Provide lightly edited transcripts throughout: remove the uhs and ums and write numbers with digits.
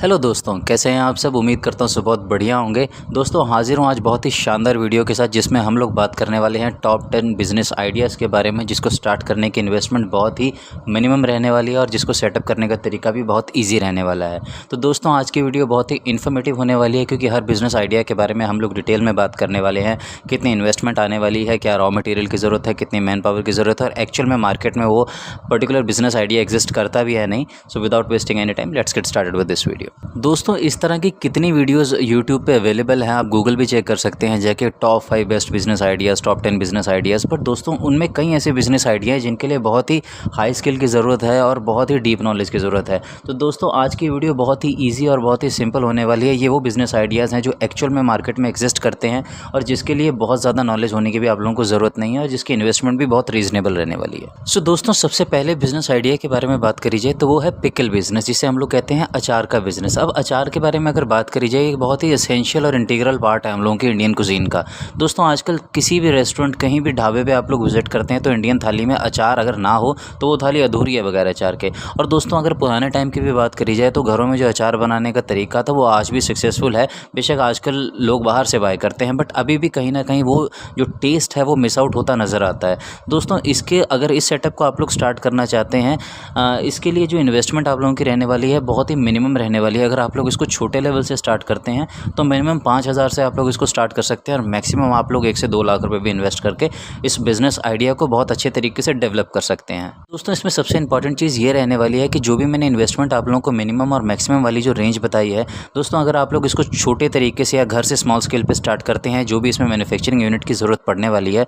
Hello दोस्तों, कैसे हैं आप सब। उम्मीद करता हूँ सब बहुत बढ़िया होंगे। दोस्तों हाजिर हूँ आज बहुत ही शानदार वीडियो के साथ, जिसमें हम लोग बात करने वाले हैं टॉप 10 बिज़नेस आइडियाज़ के बारे में, जिसको स्टार्ट करने की इन्वेस्टमेंट बहुत ही मिनिमम रहने वाली है और जिसको सेटअप करने का तरीका भी बहुत ईजी रहने वाला है। तो दोस्तों आज की वीडियो बहुत ही इन्फॉर्मेटिव होने वाली है, क्योंकि हर बिज़नेस आइडिया के बारे में हम लोग डिटेल में बात करने वाले हैं। कितनी इन्वेस्टमेंट आने वाली है, क्या रॉ मटेरियल की ज़रूरत है, कितनी मैन पावर की ज़रूरत है और एक्चुअल में मार्केट में वो पर्टिकुलर बिज़नेस आइडिया एग्जिस्ट करता भी है नहीं। So without wasting any time let's get started with this video. दोस्तों इस तरह की कितनी वीडियोस यूट्यूब पे अवेलेबल हैं, आप गूगल भी चेक कर सकते हैं जाके, top 5 best business ideas, top 10 business ideas. पर दोस्तों उनमें कई ऐसे बिजनेस आइडिया हैं जिनके लिए बहुत ही हाई स्किल की ज़रूरत है और बहुत ही डीप नॉलेज की ज़रूरत है। तो दोस्तों आज की वीडियो बहुत ही ईजी और बहुत ही सिंपल होने वाली है। ये वो बिज़नेस आइडियाज़ हैं जो एक्चुअल में मार्केट में एग्जिस्ट करते हैं और जिसके लिए बहुत ज़्यादा नॉलेज होने की भी आप लोगों को ज़रूरत नहीं है और जिसकी इन्वेस्टमेंट भी बहुत रीजनेबल रहने वाली है। सो दोस्तों सबसे पहले बिजनेस आइडिया के बारे में बात करी जाए तो वो है पिकल बिजनेस, जिसे हम लोग कहते हैं अचार का बिजनेस। अब अचार के बारे में अगर बात करी जाए, एक बहुत ही एसेंशियल और इंटीग्रल पार्ट है हम लोगों की इंडियन कुजीन का। दोस्तों आजकल किसी भी रेस्टोरेंट, कहीं भी ढाबे पे आप लोग विजिट करते हैं तो इंडियन थाली में अचार अगर ना हो तो वो थाली अधूरी है बगैर अचार के। और दोस्तों अगर पुराने टाइम की भी बात करी जाए तो घरों में जो अचार बनाने का तरीका था वो आज भी सक्सेसफुल है। बेशक आजकल लोग बाहर से बाय करते हैं, बट अभी भी कहीं ना कहीं वो जो टेस्ट है वो मिस आउट होता नज़र आता है। दोस्तों इसके अगर इस सेटअप को आप लोग स्टार्ट करना चाहते हैं, इसके लिए जो इन्वेस्टमेंट आप लोगों की रहने वाली है बहुत ही मिनिमम रहने वाली है। अगर आप लोग इसको छोटे लेवल से स्टार्ट करते हैं तो मिनिमम 5,000 से आप लोग इसको स्टार्ट कर सकते हैं और मैक्सिमम आप लोग 1 से 2 लाख रुपए भी इन्वेस्ट करके इस बिज़नेस आइडिया को बहुत अच्छे तरीके से डेवलप कर सकते हैं। दोस्तों इसमें सबसे इंपॉर्टेंट चीज़ ये रहने वाली है कि जो भी मैंने इन्वेस्टमेंट आप लोगों को मिनिमम और मैक्सिमम वाली जो रेंज बताई है, दोस्तों अगर आप लोग इसको छोटे तरीके से या घर से स्मॉल स्केल पे स्टार्ट करते हैं, जो भी इसमें मैन्युफैक्चरिंग यूनिट की ज़रूरत पड़ने वाली है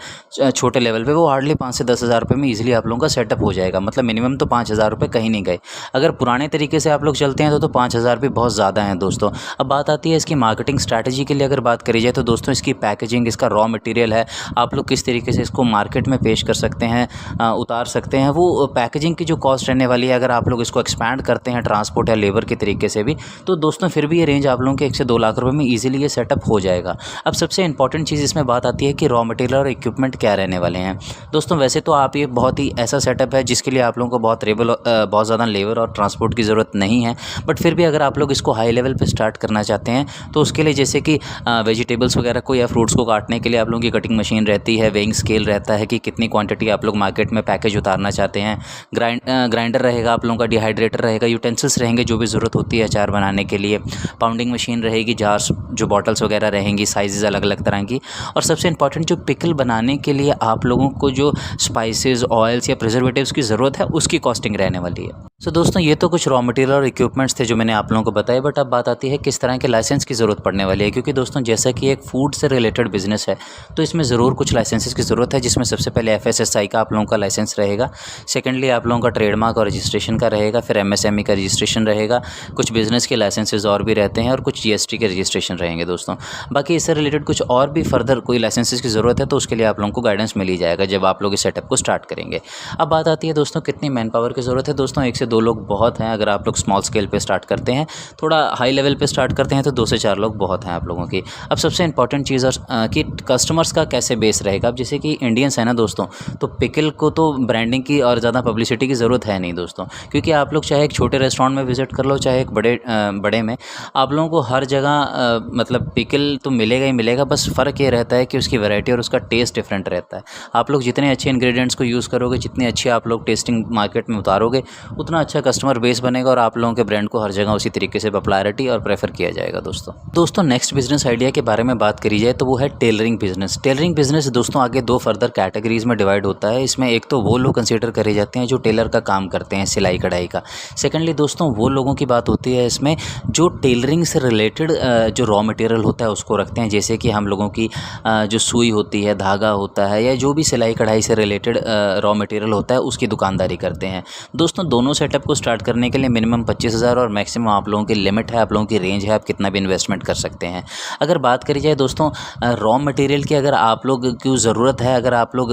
छोटे लेवल पे, वो हार्डली 5 से 10,000 रुपये में ईजिली आप लोगों का सेटअप हो जाएगा। मतलब मिनिमम तो 5,000 रुपये कहीं नहीं गए। अगर पुराने तरीके से आप लोग चलते हैं तो 5,000 भी बहुत ज़्यादा हैं दोस्तों। अब बात आती है इसकी मार्केटिंग स्ट्रैटेजी के लिए अगर बात करी जाए तो दोस्तों इसकी पैकेजिंग, इसका रॉ मटेरियल है, आप लोग किस तरीके से इसको मार्केट में पेश कर सकते हैं, उतार सकते हैं, वो पैकेजिंग की जो कॉस्ट रहने वाली है, अगर आप लोग इसको एक्सपैंड करते हैं ट्रांसपोर्ट या लेबर के तरीके से भी, तो दोस्तों फिर भी ये रेंज आप लोगों के 1 से 2 लाख रुपए में ईजिली ये सेटअप हो जाएगा। अब सबसे इंपॉर्टेंट चीज़ इसमें बात आती है कि रॉ मटेरियल और इक्विपमेंट क्या रहने वाले हैं। दोस्तों वैसे तो आप ये बहुत ही ऐसा सेटअप है जिसके लिए आप लोगों को बहुत ज़्यादा लेबर और ट्रांसपोर्ट की ज़रूरत नहीं है, बट फिर भी अगर आप लोग इसको हाई लेवल पे स्टार्ट करना चाहते हैं तो उसके लिए जैसे कि वेजिटेबल्स वगैरह को या फ्रूट्स को काटने के लिए आप लोगों की कटिंग मशीन रहती है, वेइंग स्केल रहता है कि कितनी क्वांटिटी आप लोग मार्केट में पैकेज उतारना चाहते हैं, ग्राइंडर रहेगा आप लोगों का, डिहाइड्रेटर रहेगा, यूटेंसिल्स रहेंगे जो भी ज़रूरत होती है अचार बनाने के लिए, पाउंडिंग मशीन रहेगी, जार्स जो बॉटल्स वगैरह रहेंगी, साइजेस अलग अलग तरह की, और सबसे इंपॉर्टेंट जो पिकल बनाने के लिए आप लोगों को जो स्पाइसेस, ऑयल्स या प्रिजर्वेटिव्स की ज़रूरत है उसकी कॉस्टिंग रहने वाली है। सो दोस्तों ये तो कुछ रॉ मटेरियल और इक्विपमेंट्स थे जो मैंने आप लोगों को बताए, बट अब बात आती है किस तरह के लाइसेंस की ज़रूरत पड़ने वाली है। क्योंकि दोस्तों जैसा कि एक फूड से रिलेटेड बिजनेस है तो इसमें ज़रूर कुछ लाइसेंसेस की ज़रूरत है, जिसमें सबसे पहले FSSAI का आप लोगों का लाइसेंस रहेगा, सेकेंडली आप लोगों का ट्रेडमार्क और रजिस्ट्रेशन का रहेगा, फिर MSME का रजिस्ट्रेशन रहेगा, कुछ बिज़नेस के लाइसेंसेज और भी रहते हैं और कुछ GST के रजिस्ट्रेशन रहेंगे दोस्तों। बाकी इससे रिलेटेड कुछ और भी फर्दर कोई लाइसेंसेस की ज़रूरत है तो उसके लिए आप लोगों को गाइडेंस मिल ही जाएगा जब आप लोग इस सेटअप को स्टार्ट करेंगे। अब बात आती है दोस्तों कितनी मैन पावर की ज़रूरत है। दोस्तों 1 से 2 लोग बहुत हैं अगर आप लोग स्मॉल स्केल पे स्टार्ट करते हैं, थोड़ा हाई लेवल पे स्टार्ट करते हैं तो 2 से 4 लोग बहुत हैं आप लोगों की। अब सबसे इंपॉर्टेंट चीज़ कि कस्टमर्स का कैसे बेस रहेगा। अब जैसे कि इंडियंस है ना दोस्तों, तो पिकल को तो ब्रांडिंग की और ज़्यादा पब्लिसिटी की ज़रूरत है नहीं दोस्तों, क्योंकि आप लोग चाहे एक छोटे रेस्टोरेंट में विजिट कर लो चाहे एक बड़े में, आप लोगों को हर जगह मतलब पिकल तो मिलेगा ही मिलेगा। बस फ़र्क ये रहता है कि उसकी वैरायटी और उसका टेस्ट डिफरेंट रहता है। आप लोग जितने अच्छे इंग्रेडिएंट्स को यूज़ करोगे, जितने अच्छे आप लोग टेस्टिंग मार्केट में उतारोगे, उतना अच्छा कस्टमर बेस बनेगा और आप लोगों के ब्रांड को हर जगह उसी तरीके से पॉपुलैरिटी और प्रेफर किया जाएगा दोस्तों नेक्स्ट बिजनेस आइडिया के बारे में बात करी जाए तो वो है टेलरिंग बिजनेस। टेलरिंग बिजनेस दोस्तों आगे 2 फर्दर कैटेगरीज में डिवाइड होता है। इसमें एक तो वो लोग कंसीडर करे जाते हैं जो टेलर का काम करते हैं, सिलाई कढ़ाई का। सेकेंडली दोस्तों वो लोगों की बात होती है इसमें जो टेलरिंग से रिलेटेड जो रॉ मटेरियल होता है उसको रखते हैं, जैसे कि हम लोगों की जो सुई होती है, धागा होता है, या जो भी सिलाई कढ़ाई से रिलेटेड रॉ मटेरियल होता है उसकी दुकानदारी करते हैं। दोस्तों दोनों सेटअप को स्टार्ट करने के लिए मिनिमम 25,000 और मैक्सिमम आप लोगों की लिमिट है, आप लोगों की रेंज है, आप कितना भी इन्वेस्टमेंट कर सकते हैं। अगर बात करी जाए दोस्तों रॉ मटेरियल की, अगर आप लोग की ज़रूरत है, अगर आप लोग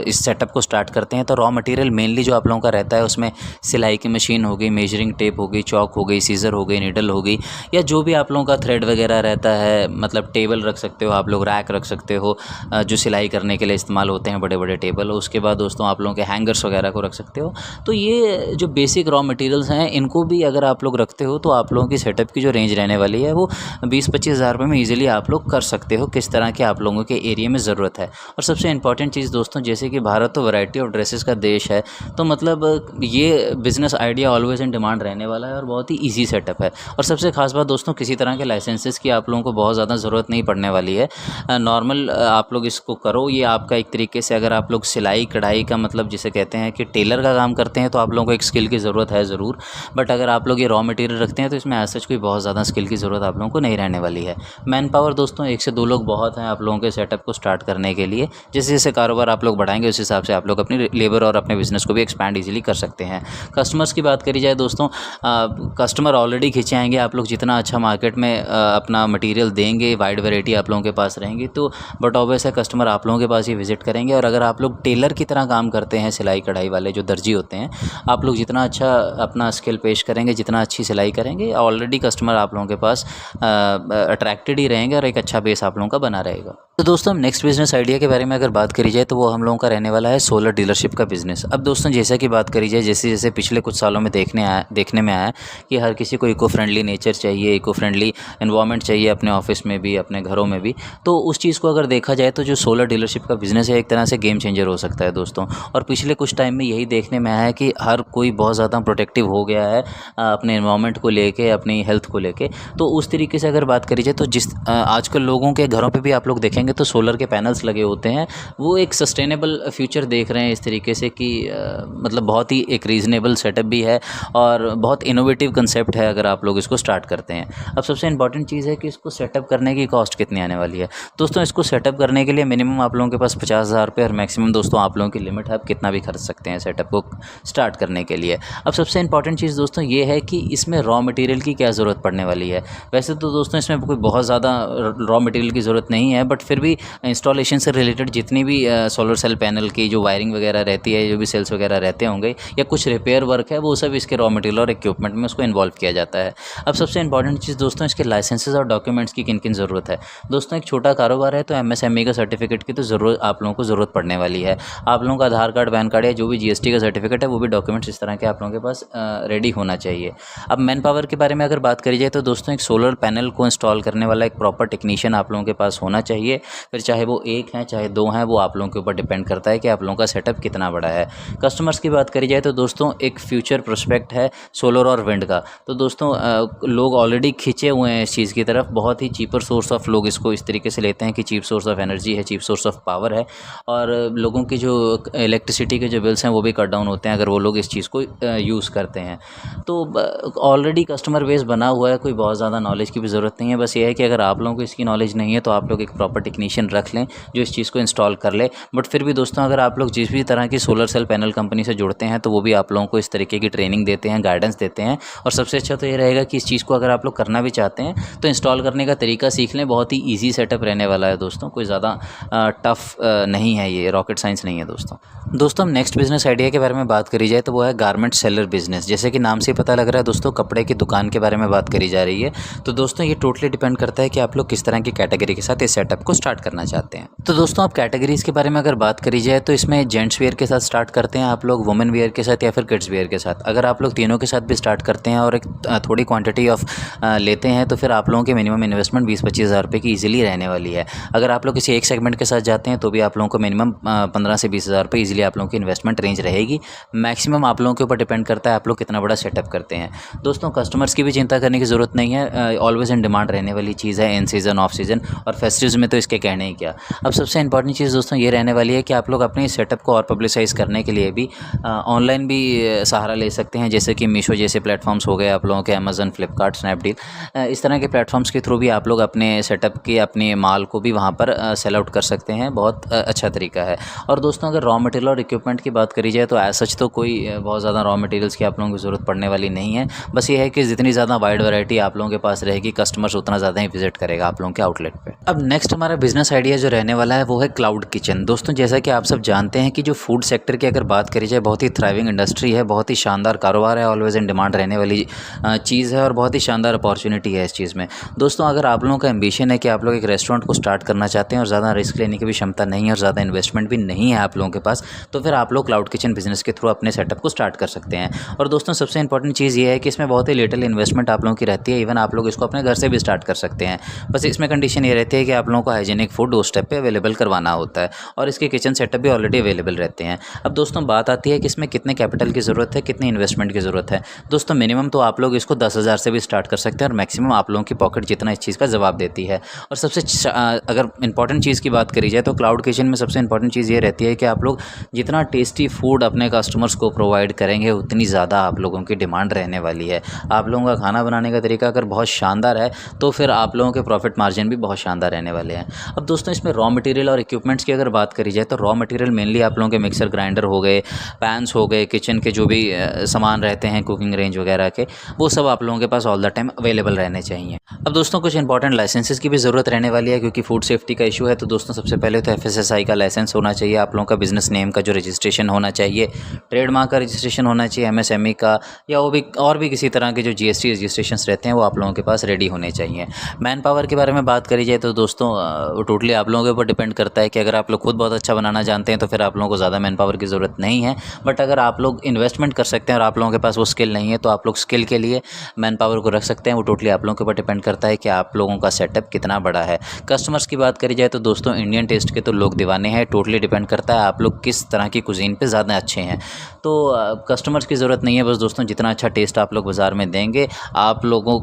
इस सेटअप को स्टार्ट करते हैं तो रॉ मटेरियल मेनली जो आप लोगों का रहता है उसमें सिलाई की मशीन हो गई, मेजरिंग टेप हो गई, चौक हो गई, सीज़र हो गई, नीडल हो गई, या जो भी आप लोगों का थ्रेड वगैरह रहता है, मतलब टेबल रख सकते हो आप लोग, रैक रख सकते हो जो सिलाई करने के लिए इस्तेमाल होते हैं, बड़े बड़े टेबल। उसके बाद दोस्तों आप लोगों के हैंगर्स वगैरह को रख सकते हो। तो ये जो बेसिक रॉ मटेरियल्स हैं इनको भी अगर आप लोग रखते हो तो आप लोगों की सेटअप की जो रेंज रहने वाली है वो 20-25 हज़ार रुपये में ईजिली आप लोग कर सकते हो, किस तरह के आप लोगों के एरिया में ज़रूरत है। और सबसे इंपॉर्टेंट चीज़ दोस्तों, जैसे कि भारत तो वैरायटी ऑफ ड्रेसेस का देश है, तो मतलब ये business idea always in demand रहने वाला है और बहुत ही ईजी सेटअप है। और सबसे खास बात दोस्तों, किसी तरह के लाइसेंसेस की आप लोगों को बहुत ज़्यादा ज़रूरत नहीं पड़ने वाली है। नॉर्मल आप लोग इसको करो, ये आपका एक तरीके से अगर आप लोग सिलाई कढ़ाई का मतलब जिसे कहते हैं कि टेलर का काम करते हैं तो आप लोगों को एक स्किल की ज़रूरत है ज़रूर, बट अगर आप लोग ये रॉ मटेरियल रखते हैं तो इसमें ऐसा कोई बहुत ज़्यादा स्किल की ज़रूरत आप लोगों को नहीं रहने वाली है। मैन पावर दोस्तों 1 से 2 लोग बहुत हैं आप लोगों के सेटअप को स्टार्ट करने के लिए। जैसे जैसे कारोबार आप लोग बढ़ाएंगे उस हिसाब से आप लोग अपनी लेबर और अपने बिज़नेस को भी एक्सपैंड ईजिली कर सकते हैं। कस्टमर्स की बात करी जाए दोस्तों, कस्टमर ऑलरेडी खींचे आएंगे। आप लोग जितना अच्छा मार्केट में अपना मटेरियल देंगे, वाइड वैरायटी आप लोगों के पास रहेंगी, तो बट ऑब्वियस है कस्टमर आप लोगों के पास ही विजिट करेंगे। और अगर आप लोग टेलर की तरह काम करते हैं, सिलाई कढ़ाई वाले जो दर्जी होते हैं, आप लोग जितना अच्छा अपना स्किल पेश करेंगे, जितना अच्छी सिलाई करेंगे, ऑलरेडी कस्टमर आप लोगों के पास अट्रैक्टेड ही रहेंगे और एक अच्छा बेस आप लोगों का बना रहेगा। तो दोस्तों हम नेक्स्ट बिज़नेस आइडिया के बारे में अगर बात करी जाए तो वो हम लोगों का रहने वाला है सोलर डीलरशिप का बिज़नेस। अब दोस्तों जैसा कि बात करी जाए, जैसे जैसे पिछले कुछ सालों में देखने में आया कि हर किसी को इको फ्रेंडली नेचर चाहिए, इको फ्रेंडली एनवायरनमेंट चाहिए अपने ऑफिस में भी, अपने घरों में भी। तो उस चीज़ को अगर देखा जाए तो जो सोलर डीलरशिप का बिज़नेस है एक तरह से गेम चेंजर हो सकता है दोस्तों। और पिछले कुछ टाइम में यही देखने में आया है कि हर कोई बहुत ज़्यादा प्रोटेक्टिव हो गया है अपने एनवायरनमेंट को लेके, अपनी हेल्थ को लेके। तो उस तरीके से अगर बात करी जाए तो आजकल लोगों के घरों पे भी आप लोग देखेंगे तो सोलर के पैनल्स लगे होते हैं। वो एक सस्टेनेबल फ्यूचर देख रहे हैं इस तरीके से कि मतलब बहुत ही एक रीज़नेबल सेटअप भी है और बहुत इनोवेटिव कंसेप्ट है अगर आप लोग इसको स्टार्ट करते हैं। अब सबसे इंपॉर्टेंट चीज़ है कि इसको सेटअप करने की कॉस्ट कितनी आने वाली है दोस्तों। इसको सेटअप करने के लिए मिनिमम आप लोगों के पास 50,000 रुपये और मैक्सिमम दोस्तों आप लोगों की लिमिट है, आप कितना भी खर्च सकते हैं सेटअप को स्टार्ट करने के लिए। अब सबसे इंपॉर्टेंट चीज़ दोस्तों ये है कि इसमें रॉ मटेरियल की क्या ज़रूरत पड़ने वाली है। वैसे तो दोस्तों इसमें कोई बहुत ज़्यादा रॉ मटेरियल की ज़रूरत नहीं है, बट फिर भी इंस्टॉलेशन से रिलेटेड जितनी भी सोलर सेल पैनल की जो वायरिंग वगैरह रहती है, जो भी सेल्स वगैरह रहते होंगे या कुछ रिपेयर वर्क है, वो सब इसके रॉ मटेरियल और इक्विपमेंट में उसको इन्वॉल्व किया जाता है। अब सबसे इंपॉर्टेंट चीज़ दोस्तों इसके लाइसेंसेस और डॉक्यूमेंट्स की किन किन ज़रूरत है। दोस्तों एक छोटा कारोबार है तो MSME का सर्टिफिकेट की तो ज़रूरत आप लोगों को ज़रूरत पड़ने वाली है। आप लोगों का आधार कार्ड, पैन कार्ड या जो भी GST का सर्टिफिकेट है वो भी डॉक्यूमेंट्स इस तरह के आप लोगों के पास रेडी होना चाहिए। अब मैन पावर के बारे में अगर बात करी जाए तो दोस्तों एक सोलर पैनल को इंस्टॉल करने वाला एक प्रॉपर टेक्नीशियन आप लोगों के पास होना चाहिए। फिर चाहे वो एक है चाहे दो हैं, वो आप लोगों के ऊपर डिपेंड करता है कि आप लोगों का सेटअप कितना बड़ा है। कस्टमर्स की बात करी जाए तो दोस्तों एक फ्यूचर प्रोस्पेक्ट है सोलर और विंड का। तो दोस्तों लोग ऑलरेडी खींचे हुए हैं इस चीज़ की तरफ। बहुत ही चीपर सोर्स ऑफ लोग इसको इस तरीके से लेते हैं कि चीप सोर्स ऑफ एनर्जी है, चीप सोर्स ऑफ पावर है और लोगों की जो इलेक्ट्रिसिटी के जो बिल्स हैं वो भी कट डाउन होते हैं अगर वो लोग इस चीज़ को यूज़ करते हैं। तो ऑलरेडी कस्टमर बेस बना हुआ है, कोई बहुत ज़्यादा नॉलेज की भी ज़रूरत नहीं है। बस ये है कि अगर आप लोगों को इसकी नॉलेज नहीं है तो आप लोग एक प्रॉपर टेक्नीशियन रख लें जो इस चीज़ को इंस्टॉल कर ले। बट फिर भी दोस्तों अगर आप लोग जिस भी तरह की सोलर सेल पैनल कंपनी से जुड़ते हैं तो वो भी आप लोगों को इस तरीके की ट्रेनिंग देते हैं, गाइडेंस देते हैं। और सबसे अच्छा तो ये रहेगा कि इस चीज़ को अगर आप लोग करना भी चाहते हैं तो इंस्टॉल करने का तरीका सीख लें। बहुत ही ईजी सेटअप रहने वाला है दोस्तों, कोई ज़्यादा टफ नहीं है, ये रॉकेट साइंस नहीं है दोस्तों हम नेक्स्ट बिज़नेस आइडिया के बारे में बात करी जाए तो वो है गारमेंट सेलर बिज़नेस। जैसे कि नाम से पता लग रहा है दोस्तों, कपड़े की दुकान के बारे में बात करी जा रही है। तो दोस्तों ये टोटली डिपेंड करता है कि आप लोग किस तरह की कैटेगरी के साथ इस सेटअप को स्टार्ट करना चाहते हैं। तो दोस्तों आप कैटेगरीज़ के बारे में अगर बात करी जाए तो इसमें जेंट्स वेयर के साथ स्टार्ट करते हैं आप लोग, वुमेन वेयर के साथ या फिर किड्स वेयर के साथ। अगर आप लोग तीनों के साथ भी स्टार्ट करते हैं और एक थोड़ी क्वांटिटी ऑफ लेते हैं तो फिर आप लोगों की मिनिमम इन्वेस्टमेंट 20-25 हज़ार रुपये की ईजिली रहने वाली है। अगर आप लोग किसी एक सेगमेंट के साथ जाते हैं तो भी आप लोगों को मिनिमम 15 से 20 हज़ार रुपये ईजिली आप लोगों की इन्वेस्टमेंट रेंज रहेगी। मैक्सिमम आप लोगों के ऊपर डिपेंड करता है आप लोग कितना बड़ा सेटअप करते हैं। दोस्तों कस्टमर्स की भी चिंता करने की ज़रूरत नहीं है, ऑलवेज इन डिमांड रहने वाली चीज़ है, इन सीज़न ऑफ सीज़न और फेस्टिव्स में तो इसके कहने ही क्या। अब सबसे इंपॉर्टेंट चीज़ दोस्तों ये रहने वाली है कि आप लोग अपने सेटअप को और पब्लिसाइज़ करने के लिए भी ऑनलाइन भी सहारा ले सकते हैं। जैसे कि मीशो जैसे प्लेटफॉर्म्स हो गए आप लोगों के, अमेज़न, फ्लिपकार्ट, स्नैपडील, इस तरह के प्लेटफॉर्म्स के थ्रू भी आप लोग अपने सेटअप के अपने माल को भी वहाँ पर सेल आउट कर सकते हैं। बहुत अच्छा तरीका है। और दोस्तों अगर रॉ मटेरियल और इक्विपमेंट की बात करी जाए तो एज सच तो कोई बहुत ज़्यादा रॉ मटेरियल्स की आप लोगों की ज़रूरत पड़ने वाली नहीं है। बस ये है कि जितनी ज़्यादा वाइड वैरायटी आप लोगों के पास रहेगी, कस्टमर्स उतना ज़्यादा ही विजिट करेगा आप लोगों के आउटलेट पे। अब नेक्स्ट हमारा बिज़नेस आइडिया जो रहने वाला है वो है क्लाउड किचन। दोस्तों जैसा कि आप सब जानते हैं कि जो फूड सेक्टर की अगर बात करी जाए, बहुत ही थ्राइविंग इंडस्ट्री है, बहुत ही शानदार कारोबार है, ऑलवेज इन डिमांड रहने वाली चीज़ है और बहुत ही शानदार अपॉर्चुनिटी है इस चीज़ में। दोस्तों अगर आप लोगों का एम्बिशन है कि आप लोग एक रेस्टोरेंट को स्टार्ट करना चाहते हैं और ज़्यादा रिस्क लेने की भी क्षमता नहीं है और ज़्यादा इन्वेस्टमेंट भी नहीं है आप लोगों के पास, तो फिर आप लोग क्लाउड किचन बिज़नेस के थ्रू अपने सेटअप को स्टार्ट कर सकते हैं। और दोस्तों सबसे इंपॉर्टेंट चीज़ ये है कि इसमें बहुत ही लिटिल इन्वेस्टमेंट आप लोगों की रहती है। इवन आप लोग इसको अपने घर से भी स्टार्ट कर सकते हैं। बस इसमें कंडीशन ये रहती है कि आप लोगों को हाइजीनिक फूड डोर स्टेप पे अवेलेबल करवाना होता है और इसके किचन सेटअप भी ऑलरेडी अवेलेबल रहते हैं। अब दोस्तों बात आती है कि इसमें कितने कैपिटल की ज़रूरत है, कितनी इन्वेस्टमेंट की ज़रूरत है। दोस्तों मिनिमम तो आप लोग इसको 10,000 से भी स्टार्ट कर सकते हैं और मैक्सिमम आप लोगों की पॉकेट जितना इस चीज़ का जवाब देती है। और सबसे अगर इंपॉर्टेंट चीज़ की बात करी जाए तो क्लाउड किचन में सबसे इंपॉर्टेंट चीज़ ये रहती है कि आप लोग जितना टेस्टी फूड अपने कस्टमर्स को प्रोवाइड करेंगे उतनी ज़्यादा आप लोगों की डिमांड रहने वाली है। आप लोगों का खाना बनाने का तरीका अगर बहुत शानदार है तो फिर आप लोगों के प्रॉफिट मार्जिन भी बहुत शानदार रहने वाले हैं। अब दोस्तों इसमें रॉ मटेरियल और इक्विपमेंट्स की अगर बात करी जाए तो रॉ मटेरियल मेनली आप लोगों के मिक्सर ग्राइंडर हो गए, पैन्स हो गए, किचन के जो भी सामान रहते हैं कुकिंग रेंज वगैरह के, वो सब आप लोगों के पास ऑल द टाइम अवेलेबल रहने चाहिए। अब दोस्तों कुछ इंपॉर्टेंट लाइसेंसेस की भी ज़रूरत रहने वाली है क्योंकि फूड सेफ्टी का इशू है। तो दोस्तों सबसे पहले तो FSSAI का लाइसेंस होना चाहिए, आप लोगों का बिज़नेस नेम का जो रजिस्ट्रेशन होना चाहिए, ट्रेडमार्क का रजिस्ट्रेशन होना चाहिए, MSME का या वो भी और भी किसी तरह के जो GST रजिस्ट्रेशंस रहते हैं वो आप लोगों के पास रेडी होने चाहिए। मैन पावर के बारे में बात करी जाए तो दोस्तों वो टोटली आप लोगों के ऊपर डिपेंड करता है कि अगर आप लोग खुद बहुत अच्छा बनाना जानते हैं तो फिर आप लोगों को ज़्यादा मैन पावर की ज़रूरत नहीं है। बट अगर आप लोग इन्वेस्टमेंट कर सकते हैं और आप लोगों के पास वो स्किल नहीं है तो आप लोग स्किल के लिए मैन पावर को रख सकते हैं। वो टोटली आप लोगों के ऊपर डिपेंड करता है कि आप लोगों का सेटअप कितना बड़ा है। कस्टमर्स की बात करी जाए तो दोस्तों इंडियन टेस्ट के तो लोग दीवाने हैं, टोटली डिपेंड करता है आप लोग किस तरह की कुजीन पे ज़्यादा अच्छे हैं। तो कस्टमर्स की ज़रूरत नहीं है, बस दोस्तों जितना अच्छा टेस्ट आप लोग बाज़ार में देंगे आप लोगों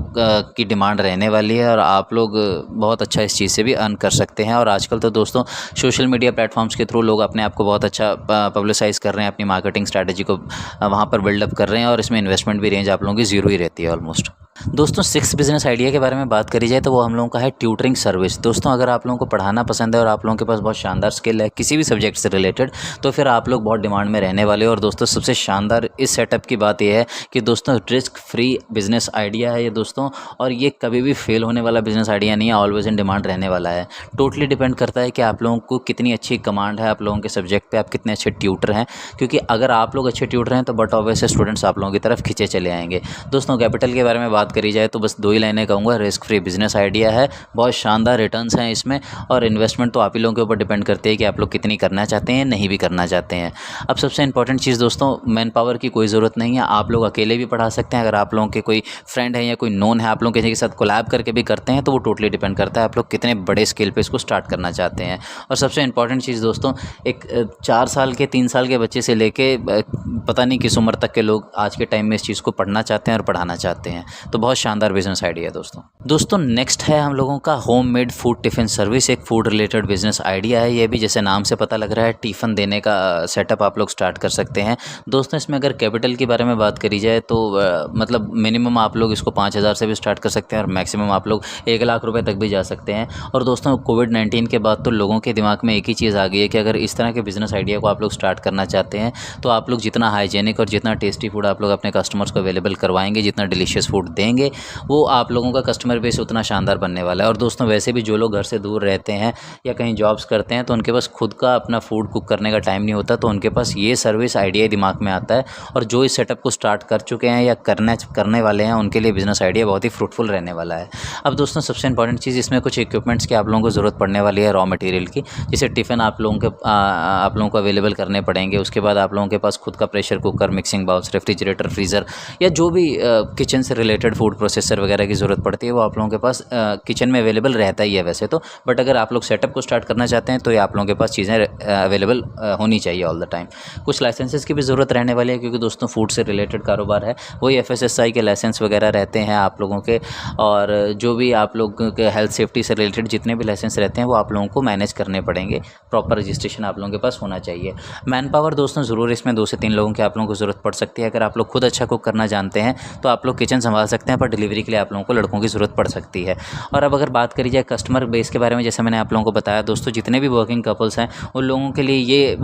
की डिमांड रहने वाली है और आप लोग बहुत अच्छा इस चीज़ से भी अर्न कर सकते हैं। और आजकल तो दोस्तों सोशल मीडिया प्लेटफॉर्म्स के थ्रू लोग अपने आप को बहुत अच्छा पब्लिसाइज़ कर रहे हैं, अपनी मार्केटिंग स्ट्रैटेजी को वहाँ पर बिल्डअप कर रहे हैं और इसमें इन्वेस्टमेंट भी रेंज आप लोगों की ज़ीरो ही रहती है ऑलमोस्ट। दोस्तों 6 बिज़नेस आइडिया के बारे में बात करी जाए तो वो हम लोगों का है ट्यूटरिंग सर्विस। दोस्तों अगर आप लोगों को पढ़ाना पसंद है और आप लोगों के पास बहुत शानदार स्किल है किसी भी सब्जेक्ट से रिलेटेड तो फिर आप लोग बहुत डिमांड में रहने वाले हो। और दोस्तों सबसे शानदार इस सेटअप की बात यह है कि दोस्तों रिस्क फ्री बिज़नेस आइडिया है ये दोस्तों, और ये कभी भी फेल होने वाला बिज़नेस आइडिया नहीं है, ऑलवेज इन डिमांड रहने वाला है। टोटली डिपेंड करता है कि आप लोगों को कितनी अच्छी कमांड है आप लोगों के सब्जेक्ट पे, आप कितने अच्छे ट्यूटर हैं, क्योंकि अगर आप लोग अच्छे ट्यूटर हैं तो बट ऑब्वियसली स्टूडेंट्स आप लोगों की तरफ खींचे चले आएंगे। दोस्तों कैपिटल के बारे में बात करी जाए तो बस 2 ही लाइनें कहूँगा, रिस्क फ्री बिज़नेस आइडिया है, बहुत शानदार रिटर्न्स हैं इसमें, और इन्वेस्टमेंट तो आप ही लोगों के ऊपर डिपेंड करती है कि आप लोग कितनी करना चाहते हैं नहीं भी करना चाहते हैं। अब सबसे इंपॉर्टेंट चीज़ दोस्तों, मैन पावर की कोई ज़रूरत नहीं है, आप लोग अकेले भी पढ़ा सकते हैं। अगर आप लोगों के कोई फ्रेंड है या कोई नोन है, आप लोग किसी के साथ कोलैब करके भी करते हैं तो वो टोटली डिपेंड करता है आप लोग कितने बड़े स्केल पे इसको स्टार्ट करना चाहते हैं। और सबसे इंपॉर्टेंट चीज़ दोस्तों, एक 4 साल के 3 साल के बच्चे से लेके पता नहीं किस उम्र तक के लोग आज के टाइम में इस चीज़ को पढ़ना चाहते हैं और पढ़ाना चाहते हैं। तो बहुत शानदार बिज़नेस आइडिया है दोस्तों नेक्स्ट है हम लोगों का home made food tiffin service. एक फूड रिलेटेड बिजनेस आइडिया है ये भी, जैसे नाम से पता लग रहा है टिफ़िन देने का सेटअप आप लोग स्टार्ट कर सकते हैं। दोस्तों इसमें अगर कैपिटल के बारे में बात करी जाए तो मतलब मिनिमम आप लोग इसको 5,000 से भी स्टार्ट कर सकते हैं और मैक्सिमम आप लोग 1 लाख रुपए तक भी जा सकते हैं। और दोस्तों कोविड-19 के बाद तो लोगों के दिमाग में एक ही चीज़ आ गई है कि अगर इस तरह के बिज़नेस आइडिया को आप लोग स्टार्ट करना चाहते हैं तो आप लोग जितना हाइजेनिक और जितना टेस्टी फूड आप लोग अपने कस्टमर्स को अवेलेबल करवाएंगे, जितना डिलीशियस फूड देंगे, वो आप लोगों का कस्टमर बेस उतना शानदार बनने वाला है। और दोस्तों वैसे भी जो लोग घर से दूर रहते हैं या कहीं जॉब्स करते हैं तो उनके पास खुद का अपना फूड कुक करने का टाइम नहीं होता, तो उनके पास ये सर्विस आइडिया दिमाग में आता है। और जो इस सेटअप को स्टार्ट कर चुके हैं या करने वाले हैं उनके लिए बिज़नेस आइडिया बहुत ही फ्रूटफुल रहने वाला है। अब दोस्तों सबसे इंपॉर्टेंट चीज़, इसमें कुछ इक्विपमेंट्स की आप लोगों को ज़रूरत पड़ने वाली है, रॉ मटेरियल की, जैसे टिफ़िन आप लोगों को अवेलेबल करने पड़ेंगे। उसके बाद आप लोगों के पास खुद का pressure cooker, mixing bowls, refrigerator, freezer या जो भी किचन से रिलेटेड फूड प्रोसेसर वगैरह की ज़रूरत पड़ती है वो आप लोगों के पास किचन में अवेलेबल रहता ही है वैसे तो। बट अगर आप लोग सेटअप को स्टार्ट करना चाहते हैं तो ये आप लोगों के पास चीज़ें अवेलेबल होनी चाहिए ऑल द टाइम। कुछ लाइसेंसेस की भी ज़रूरत रहने वाली है क्योंकि दोस्तों फूड से रिलेटेड कारोबार है, वही FSSAI के लाइसेंस वगैरह रहते हैं आप लोगों के, और जो भी आप लोग के हेल्थ सेफ्टी से रिलेटेड जितने भी लाइसेंस रहते हैं वो आप लोगों को मैनेज करने पड़ेंगे। प्रॉपर रजिस्ट्रेशन आप लोगों के पास होना चाहिए। मैन पावर दोस्तों ज़रूर इसमें 2 से 3 लोगों की आप लोगों को ज़रूरत पड़ सकती है। अगर आप लोग खुद अच्छा कुक करना जानते हैं तो आप लोग किचन संभाल सकते सकते हैं, पर डिलीवरी के लिए आप लोगों को लड़कों की ज़रूरत पड़ सकती है। और अब अगर बात करी जाए कस्टमर बेस के बारे में, जैसे मैंने आप लोगों को बताया दोस्तों, जितने भी वर्किंग कपल्स हैं उन लोगों के लिए ये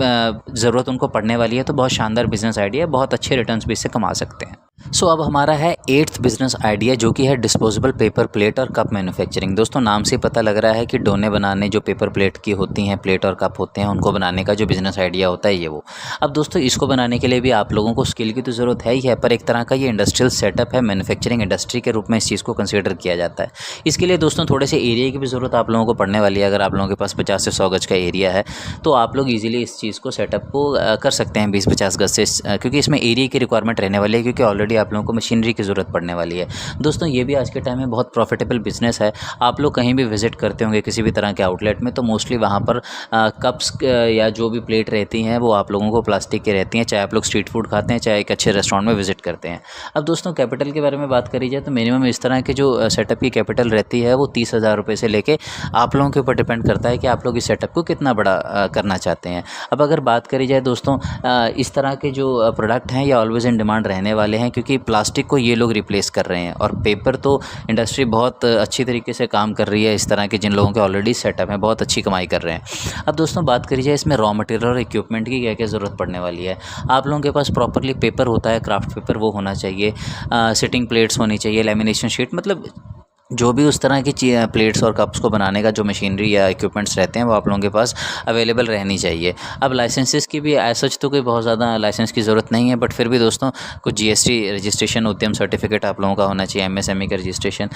ज़रूरत उनको पड़ने वाली है। तो बहुत शानदार बिजनेस आइडिया है, बहुत अच्छे रिटर्न्स भी इससे कमा सकते हैं। सो अब हमारा है 8th बिजनेस आइडिया, जो कि है डिस्पोजेबल पेपर प्लेट और कप मैन्युफैक्चरिंग। दोस्तों नाम से पता लग रहा है कि डोने बनाने जो पेपर प्लेट की होती हैं, प्लेट और कप होते हैं, उनको बनाने का जो बिजनेस आइडिया होता है ये वो। अब दोस्तों इसको बनाने के लिए भी आप लोगों को स्किल की तो ज़रूरत है ही है, पर एक तरह का ये इंडस्ट्रियल सेटअप है, मैन्युफैक्चरिंग इंडस्ट्री के रूप में इस चीज़ को कंसिडर किया जाता है। इसके लिए दोस्तों थोड़े से एरिया की भी ज़रूरत आप लोगों को पड़ने वाली है। अगर आप लोगों के पास 50 से 100 गज का एरिया है तो आप लोग ईजिली इस चीज़ को सेटअप को कर सकते हैं 20-50 गज से, क्योंकि इसमें एरिया की रिक्वायरमेंट रहने वाली है, क्योंकि ऑलरेडी आप लोगों को मशीनरी की ज़रूरत पड़ने वाली है। दोस्तों ये भी आज के टाइम में बहुत प्रॉफिटेबल बिजनेस है। आप लोग कहीं भी विजिट करते होंगे किसी भी तरह के आउटलेट में, तो मोस्टली वहाँ पर कप्स या जो भी प्लेट रहती हैं वो आप लोगों को प्लास्टिक की रहती हैं, चाहे आप लोग स्ट्रीट फूड खाते हैं, चाहे एक अच्छे रेस्टोरेंट में विजिट करते हैं। अब दोस्तों कैपिटल के बारे में बात करी जाए तो मिनिमम इस तरह के जो सेटअप की कैपिटल रहती है वो 30,000 रुपये से लेके आप लोगों के ऊपर डिपेंड करता है कि आप लोग इस सेटअप को कितना बड़ा करना चाहते हैं। अब अगर बात करी जाए दोस्तों, इस तरह के जो प्रोडक्ट हैं ये ऑलवेज इन डिमांड रहने वाले हैं, क्योंकि प्लास्टिक को ये लोग रिप्लेस कर रहे हैं, और पेपर तो इंडस्ट्री बहुत अच्छी तरीके से काम कर रही है। इस तरह के जिन लोगों के ऑलरेडी सेटअप है बहुत अच्छी कमाई कर रहे हैं। अब दोस्तों बात करी जाए इसमें रॉ मटेरियल और इक्विपमेंट की क्या क्या ज़रूरत पड़ने वाली है। आप लोगों के पास प्रॉपरली पेपर होता है, क्राफ्ट पेपर वो होना चाहिए, सिटिंग प्लेट्स होनी चाहिए, लेमिनेशन शीट, मतलब जो भी उस तरह की प्लेट्स और कप्स को बनाने का जो मशीनरी या इक्विपमेंट्स रहते हैं वो आप लोगों के पास अवेलेबल रहनी चाहिए। अब लाइसेंसेस की भी एज सच तो कोई बहुत ज़्यादा लाइसेंस की ज़रूरत नहीं है, बट फिर भी दोस्तों कुछ जीएसटी रजिस्ट्रेशन, उद्यम सर्टिफिकेट आप लोगों का होना चाहिए, एमएसएमई का रजिस्ट्रेशन।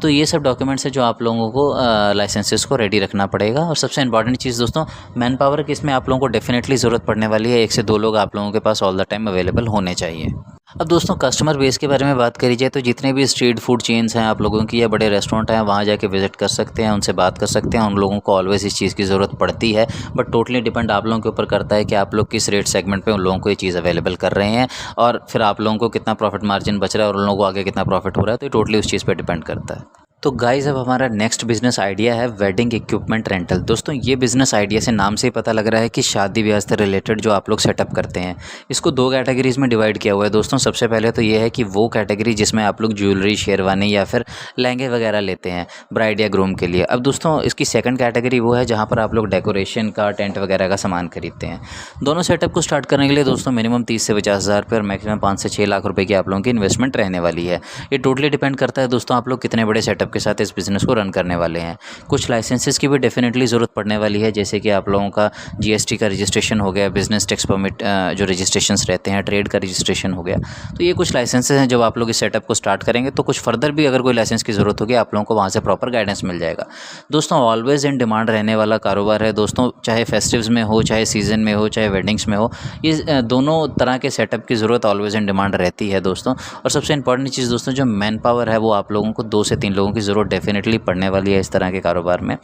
तो ये सब डॉक्यूमेंट्स है जो आप लोगों को लाइसेंसेस को रेडी रखना पड़ेगा। और सबसे इंपॉर्टेंट चीज़ दोस्तों, मैन पावर की इसमें आप लोगों को डेफिनेटली ज़रूरत पड़ने वाली है। 1 से 2 लोग आप लोगों के पास ऑल द टाइम अवेलेबल होने चाहिए। अब दोस्तों कस्टमर बेस के बारे में बात करी जाए तो जितने भी स्ट्रीट फूड चेन्स हैं आप लोगों की या बड़े रेस्टोरेंट हैं, वहाँ जाके विजिट कर सकते हैं, उनसे बात कर सकते हैं। उन लोगों को ऑलवेज इस चीज़ की ज़रूरत पड़ती है, बट टोटली डिपेंड आप लोगों के ऊपर करता है कि आप लोग किस रेट सेगमेंट पे उन लोगों को ये चीज़ अवेलेबल कर रहे हैं, और फिर आप लोगों को कितना प्रॉफिट मार्जिन बच रहा है और उन लोगों को आगे कितना प्रॉफिट हो रहा है। तो ये टोटली उस चीज़ पर डिपेंड करता है। तो गाइज़ अब हमारा नेक्स्ट बिज़नेस आइडिया है वेडिंग इक्विपमेंट रेंटल। दोस्तों ये बिज़नेस आइडिया से नाम से ही पता लग रहा है कि शादी ब्याह से रिलेटेड जो आप लोग सेटअप करते हैं, इसको 2 कैटेगरीज़ में डिवाइड किया हुआ है दोस्तों। सबसे पहले तो ये है कि वो कैटेगरी जिसमें आप लोग ज्वेलरी, शेरवानी या फिर लहंगे वगैरह लेते हैं ब्राइड या ग्रूम के लिए। अब दोस्तों इसकी सेकंड कैटेगरी वो है जहाँ पर आप लोग डेकोरेशन का, टेंट वगैरह का सामान खरीदते हैं। दोनों सेटअप को स्टार्ट करने के लिए दोस्तों मिनिमम 30 से 50,000 रुपये और मैक्सिमम 5 से 6 लाख रुपये की आप लोगों की इन्वेस्टमेंट रहने वाली है। ये टोटली डिपेंड करता है दोस्तों आप लोग कितने बड़े सेटअप के साथ इस बिज़नेस को रन करने वाले हैं। कुछ लाइसेंसेस की भी डेफिनेटली ज़रूरत पड़ने वाली है, जैसे कि आप लोगों का जीएसटी का रजिस्ट्रेशन हो गया, बिजनेस टैक्स परमिट जो रजिस्ट्रेशंस रहते हैं, ट्रेड का रजिस्ट्रेशन हो गया। तो ये कुछ लाइसेंसेस हैं जब आप लोग इस सेटअप को स्टार्ट करेंगे तो कुछ फर्दर भी अगर कोई लाइसेंस की ज़रूरत होगी आप लोगों को वहाँ से प्रॉपर गाइडेंस मिल जाएगा। दोस्तों ऑलवेज इन डिमांड रहने वाला कारोबार है दोस्तों, चाहे फेस्टिव्स में हो, चाहे सीज़न में हो, चाहे वेडिंग्स में हो, ये दोनों तरह के सेटअप की ज़रूरत ऑलवेज इन डिमांड रहती है दोस्तों। और सबसे इंपॉर्टेंट चीज़ दोस्तों, जो मैन पावर है वो आप लोगों को 2 से 3 लोगों की ज़रूरत डेफिनेटली पड़ने वाली है इस तरह के कारोबार में।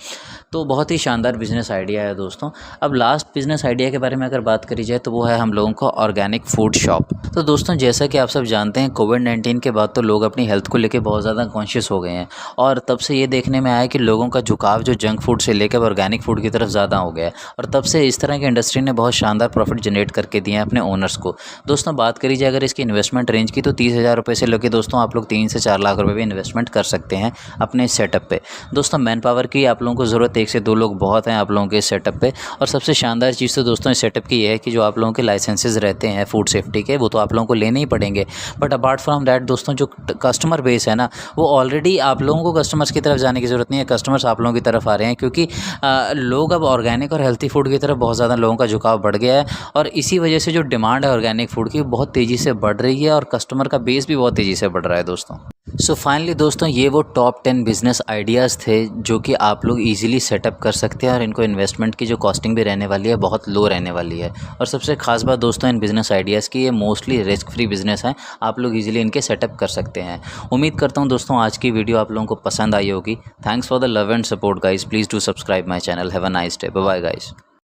तो बहुत ही शानदार बिज़नेस आइडिया है दोस्तों। अब लास्ट बिज़नेस आइडिया के बारे में अगर बात करी जाए तो वो है हम लोगों को ऑर्गेनिक फूड शॉप। तो दोस्तों जैसा कि आप सब जानते हैं कोविड-19 के बाद तो लोग अपनी हेल्थ को लेकर बहुत ज़्यादा कॉन्शियस हो गए हैं, और तब से ये देखने में आया कि लोगों का झुकाव जो जंक फूड से लेकर ऑर्गेनिक फूड की तरफ ज़्यादा हो गया है, और तब से इस तरह की इंडस्ट्री ने बहुत शानदार प्रॉफिट जनरेट करके दिए हैं अपने ओनर्स को। दोस्तों बात करी जाए अगर इसकी इन्वेस्टमेंट रेंज की तो 30,000 रुपये से लेकर दोस्तों आप लोग 3 से 4 लाख रुपये भी इन्वेस्टमेंट कर सकते हैं अपने सेटअप पे। दोस्तों मैन पावर की आप लोगों को ज़रूरत 1 से 2 लोग बहुत हैं आप लोगों के सेटअप पे। और सबसे शानदार चीज़ तो दोस्तों इस सेटअप की ये है कि जो आप लोगों के लाइसेंसेस रहते हैं फूड सेफ्टी के, वो तो आप लोगों को लेने ही पड़ेंगे, बट अपार्ट फ्रॉम दैट दोस्तों जो कस्टमर बेस है ना, वो ऑलरेडी आप लोगों को कस्टमर्स की तरफ जाने की ज़रूरत नहीं है, कस्टमर्स आप लोगों की तरफ आ रहे हैं, क्योंकि लोग अब ऑर्गेनिक और हेल्थी फूड की तरफ बहुत ज़्यादा लोगों का झुकाव बढ़ गया है, और इसी वजह से जो डिमांड है ऑर्गेनिक फूड की बहुत तेज़ी से बढ़ रही है, और कस्टमर का बेस भी बहुत तेज़ी से बढ़ रहा है दोस्तों। सो फाइनली दोस्तों ये वो टॉप 10 बिज़नेस आइडियाज़ थे जो कि आप लोग इजीली सेटअप कर सकते हैं, और इनको इन्वेस्टमेंट की जो कॉस्टिंग भी रहने वाली है बहुत लो रहने वाली है। और सबसे खास बात दोस्तों इन बिज़नेस आइडियाज़ की, ये मोस्टली रिस्क फ्री बिज़नेस है, आप लोग इजीली इनके सेटअप कर सकते हैं। उम्मीद करता हूँ दोस्तों आज की वीडियो आप लोगों को पसंद आई होगी। Thanks for the love and support guys, please do subscribe my channel. Have a nice day, bye bye guys.